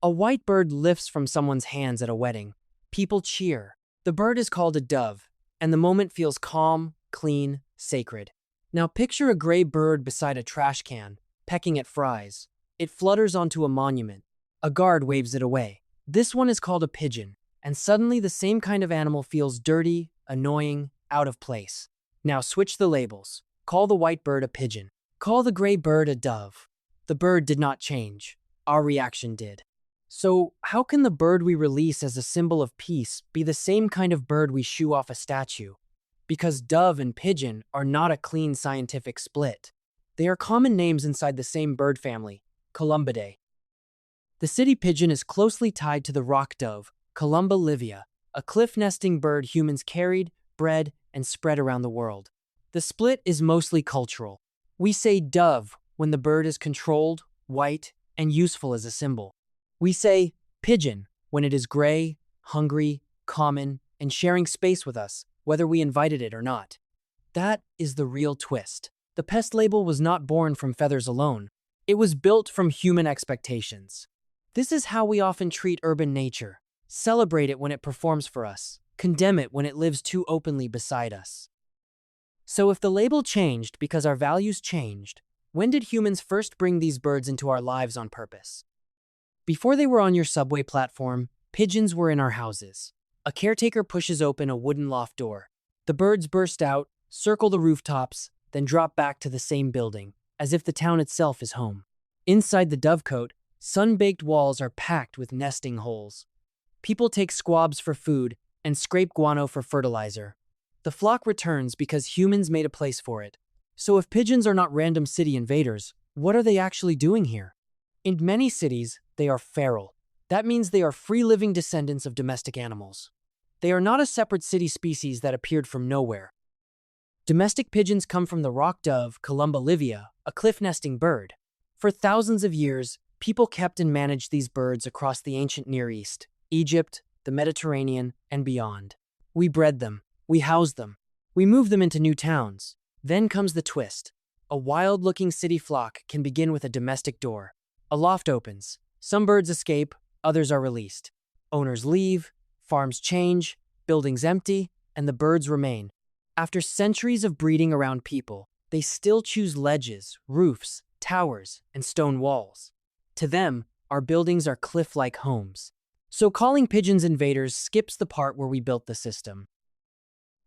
A white bird lifts from someone's hands at a wedding. People cheer. The bird is called a dove, and the moment feels calm, clean, sacred. Now picture a gray bird beside a trash can, pecking at fries. It flutters onto a monument. A guard waves it away. This one is called a pigeon, and suddenly the same kind of animal feels dirty, annoying, out of place. Now switch the labels. Call the white bird a pigeon. Call the gray bird a dove. The bird did not change. Our reaction did. So, how can the bird we release as a symbol of peace be the same kind of bird we shoo off a statue? Because dove and pigeon are not a clean scientific split. They are common names inside the same bird family, Columbidae. The city pigeon is closely tied to the rock dove, Columba livia, a cliff-nesting bird humans carried, bred, and spread around the world. The split is mostly cultural. We say dove when the bird is controlled, white, and useful as a symbol. We say pigeon when it is gray, hungry, common, and sharing space with us, whether we invited it or not. That is the real twist. The pest label was not born from feathers alone. It was built from human expectations. This is how we often treat urban nature. Celebrate it when it performs for us. Condemn it when it lives too openly beside us. So if the label changed because our values changed, when did humans first bring these birds into our lives on purpose? Before they were on your subway platform, pigeons were in our houses. A caretaker pushes open a wooden loft door. The birds burst out, circle the rooftops, then drop back to the same building, as if the town itself is home. Inside the dovecote, sun-baked walls are packed with nesting holes. People take squabs for food and scrape guano for fertilizer. The flock returns because humans made a place for it. So if pigeons are not random city invaders, what are they actually doing here? In many cities, they are feral. That means they are free-living descendants of domestic animals. They are not a separate city species that appeared from nowhere. Domestic pigeons come from the rock dove, Columba livia, a cliff-nesting bird. For thousands of years, people kept and managed these birds across the ancient Near East, Egypt, the Mediterranean, and beyond. We bred them. We housed them. We moved them into new towns. Then comes the twist. A wild-looking city flock can begin with a domestic door. A loft opens. Some birds escape, others are released. Owners leave, farms change, buildings empty, and the birds remain. After centuries of breeding around people, they still choose ledges, roofs, towers, and stone walls. To them, our buildings are cliff-like homes. So calling pigeons invaders skips the part where we built the system.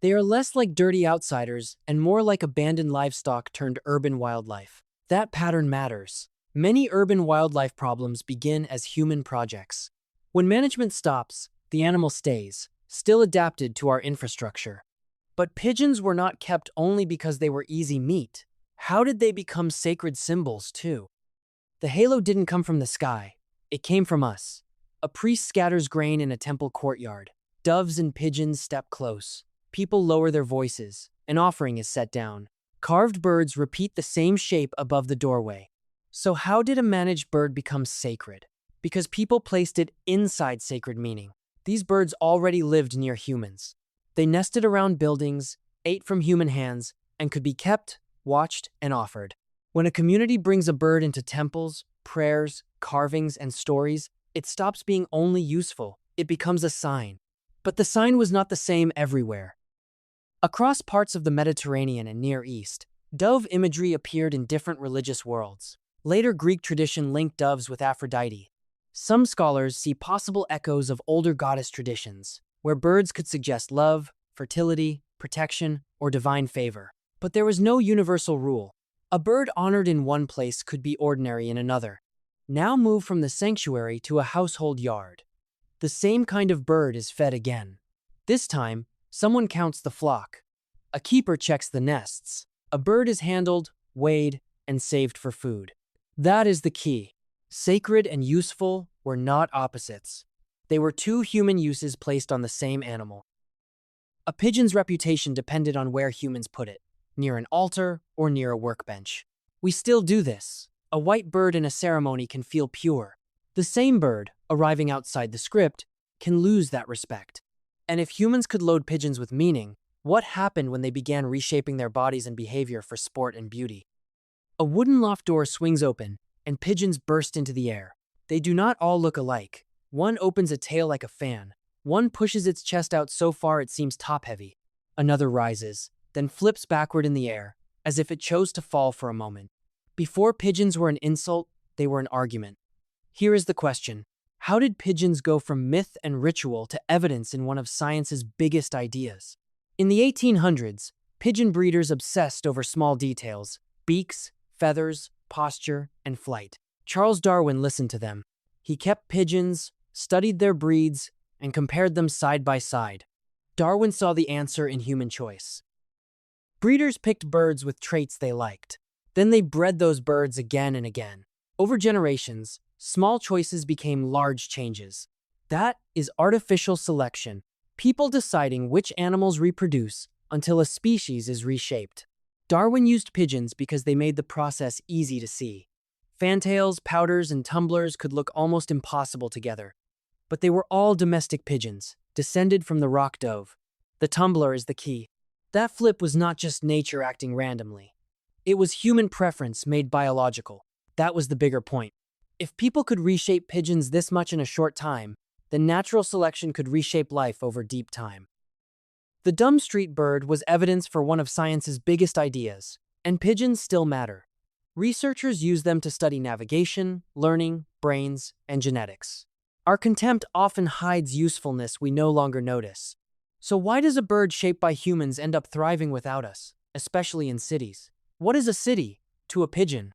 They are less like dirty outsiders and more like abandoned livestock turned urban wildlife. That pattern matters. Many urban wildlife problems begin as human projects. When management stops, the animal stays, still adapted to our infrastructure. But pigeons were not kept only because they were easy meat. How did they become sacred symbols, too? The halo didn't come from the sky. It came from us. A priest scatters grain in a temple courtyard. Doves and pigeons step close. People lower their voices. An offering is set down. Carved birds repeat the same shape above the doorway. So how did a managed bird become sacred? Because people placed it inside sacred meaning. These birds already lived near humans. They nested around buildings, ate from human hands, and could be kept, watched, and offered. When a community brings a bird into temples, prayers, carvings, and stories, it stops being only useful. It becomes a sign. But the sign was not the same everywhere. Across parts of the Mediterranean and Near East, dove imagery appeared in different religious worlds. Later Greek tradition linked doves with Aphrodite. Some scholars see possible echoes of older goddess traditions, where birds could suggest love, fertility, protection, or divine favor. But there was no universal rule. A bird honored in one place could be ordinary in another. Now move from the sanctuary to a household yard. The same kind of bird is fed again. This time, someone counts the flock. A keeper checks the nests. A bird is handled, weighed, and saved for food. That is the key. Sacred and useful were not opposites. They were two human uses placed on the same animal. A pigeon's reputation depended on where humans put it, near an altar or near a workbench. We still do this. A white bird in a ceremony can feel pure. The same bird, arriving outside the script, can lose that respect. And if humans could load pigeons with meaning, what happened when they began reshaping their bodies and behavior for sport and beauty? A wooden loft door swings open, and pigeons burst into the air. They do not all look alike. One opens a tail like a fan. One pushes its chest out so far it seems top-heavy. Another rises, then flips backward in the air, as if it chose to fall for a moment. Before pigeons were an insult, they were an argument. Here is the question. How did pigeons go from myth and ritual to evidence in one of science's biggest ideas? In the 1800s, pigeon breeders obsessed over small details: beaks, feathers, posture, and flight. Charles Darwin listened to them. He kept pigeons, studied their breeds, and compared them side by side. Darwin saw the answer in human choice. Breeders picked birds with traits they liked. Then they bred those birds again and again. Over generations, small choices became large changes. That is artificial selection, people deciding which animals reproduce until a species is reshaped. Darwin used pigeons because they made the process easy to see. Fantails, pouters, and tumblers could look almost impossible together. But they were all domestic pigeons, descended from the rock dove. The tumbler is the key. That flip was not just nature acting randomly. It was human preference made biological. That was the bigger point. If people could reshape pigeons this much in a short time, then natural selection could reshape life over deep time. The dumb street bird was evidence for one of science's biggest ideas, and pigeons still matter. Researchers use them to study navigation, learning, brains, and genetics. Our contempt often hides usefulness we no longer notice. So why does a bird shaped by humans end up thriving without us, especially in cities? What is a city to a pigeon?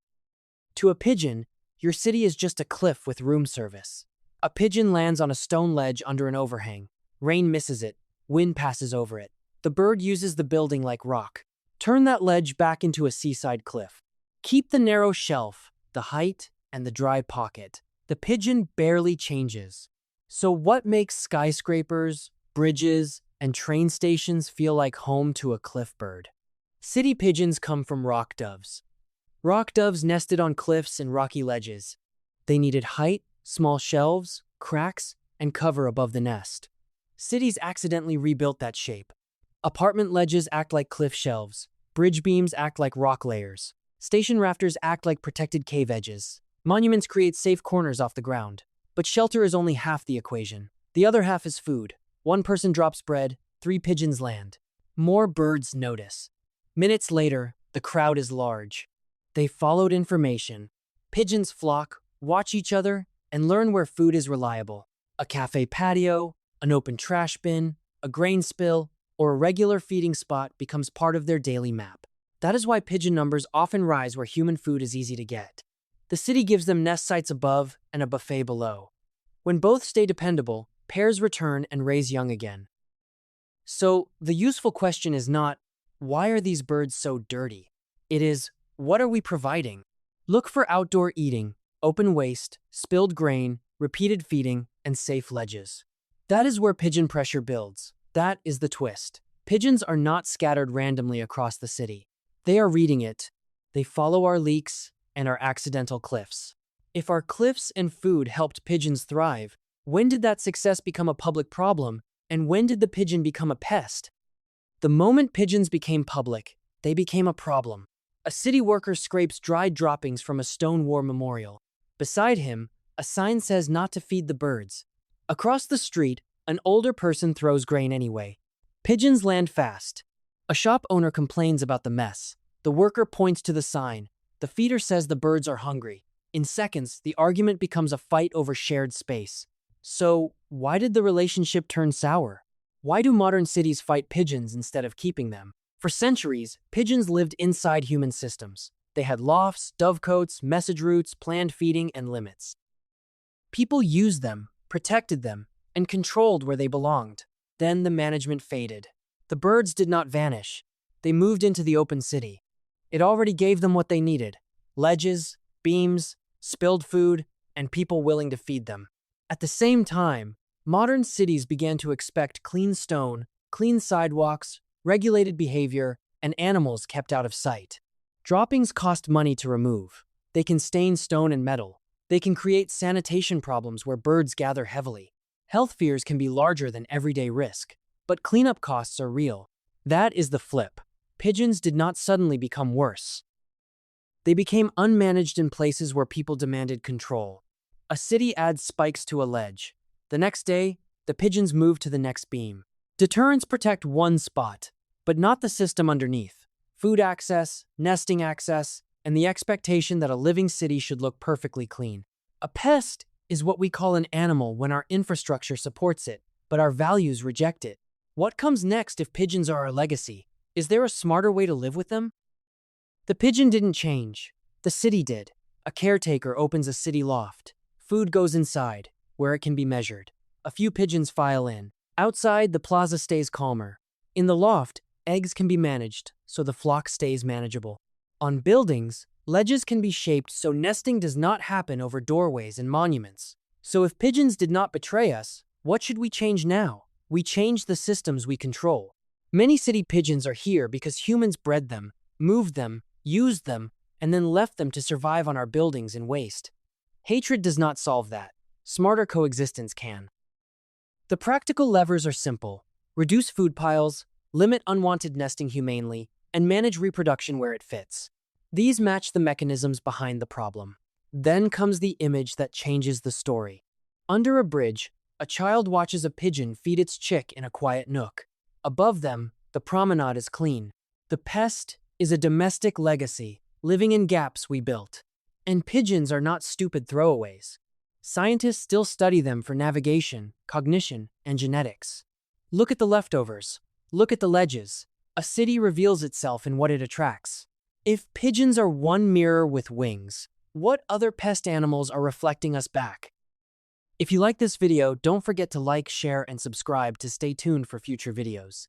To a pigeon, your city is just a cliff with room service. A pigeon lands on a stone ledge under an overhang. Rain misses it, wind passes over it. The bird uses the building like rock. Turn that ledge back into a seaside cliff. Keep the narrow shelf, the height, and the dry pocket. The pigeon barely changes. So what makes skyscrapers, bridges, and train stations feel like home to a cliff bird? City pigeons come from rock doves. Rock doves nested on cliffs and rocky ledges. They needed height, small shelves, cracks, and cover above the nest. Cities accidentally rebuilt that shape. Apartment ledges act like cliff shelves. Bridge beams act like rock layers. Station rafters act like protected cave edges. Monuments create safe corners off the ground. But shelter is only half the equation. The other half is food. One person drops bread, 3 pigeons land. More birds notice. Minutes later, the crowd is large. They followed information. Pigeons flock, watch each other, and learn where food is reliable. A cafe patio, an open trash bin, a grain spill, or a regular feeding spot becomes part of their daily map. That is why pigeon numbers often rise where human food is easy to get. The city gives them nest sites above and a buffet below. When both stay dependable, pairs return and raise young again. So, the useful question is not, why are these birds so dirty? It is, what are we providing? Look for outdoor eating, open waste, spilled grain, repeated feeding, and safe ledges. That is where pigeon pressure builds. That is the twist. Pigeons are not scattered randomly across the city. They are reading it. They follow our leaks and our accidental cliffs. If our cliffs and food helped pigeons thrive, when did that success become a public problem, and when did the pigeon become a pest? The moment pigeons became public, they became a problem. A city worker scrapes dried droppings from a stone war memorial. Beside him, a sign says not to feed the birds. Across the street, an older person throws grain anyway. Pigeons land fast. A shop owner complains about the mess. The worker points to the sign. The feeder says the birds are hungry. In seconds, the argument becomes a fight over shared space. So, why did the relationship turn sour? Why do modern cities fight pigeons instead of keeping them? For centuries, pigeons lived inside human systems. They had lofts, dovecotes, message routes, planned feeding, and limits. People used them, protected them, and controlled where they belonged. Then the management faded. The birds did not vanish. They moved into the open city. It already gave them what they needed: ledges, beams, spilled food, and people willing to feed them. At the same time, modern cities began to expect clean stone, clean sidewalks, regulated behavior, and animals kept out of sight. Droppings cost money to remove. They can stain stone and metal. They can create sanitation problems where birds gather heavily. Health fears can be larger than everyday risk, but cleanup costs are real. That is the flip. Pigeons did not suddenly become worse. They became unmanaged in places where people demanded control. A city adds spikes to a ledge. The next day, the pigeons move to the next beam. Deterrents protect one spot, but not the system underneath. Food access, nesting access, and the expectation that a living city should look perfectly clean. A pest is what we call an animal when our infrastructure supports it, but our values reject it. What comes next if pigeons are our legacy? Is there a smarter way to live with them? The pigeon didn't change. The city did. A caretaker opens a city loft. Food goes inside, where it can be measured. A few pigeons file in. Outside, the plaza stays calmer. In the loft, eggs can be managed, so the flock stays manageable. On buildings, ledges can be shaped so nesting does not happen over doorways and monuments. So if pigeons did not betray us, what should we change now? We change the systems we control. Many city pigeons are here because humans bred them, moved them, used them, and then left them to survive on our buildings in waste. Hatred does not solve that. Smarter coexistence can. The practical levers are simple. Reduce food piles, limit unwanted nesting humanely, and manage reproduction where it fits. These match the mechanisms behind the problem. Then comes the image that changes the story. Under a bridge, a child watches a pigeon feed its chick in a quiet nook. Above them, the promenade is clean. The pest is a domestic legacy, living in gaps we built. And pigeons are not stupid throwaways. Scientists still study them for navigation, cognition, and genetics. Look at the leftovers. Look at the ledges. A city reveals itself in what it attracts. If pigeons are one mirror with wings, what other pest animals are reflecting us back? If you like this video, don't forget to like, share, and subscribe to stay tuned for future videos.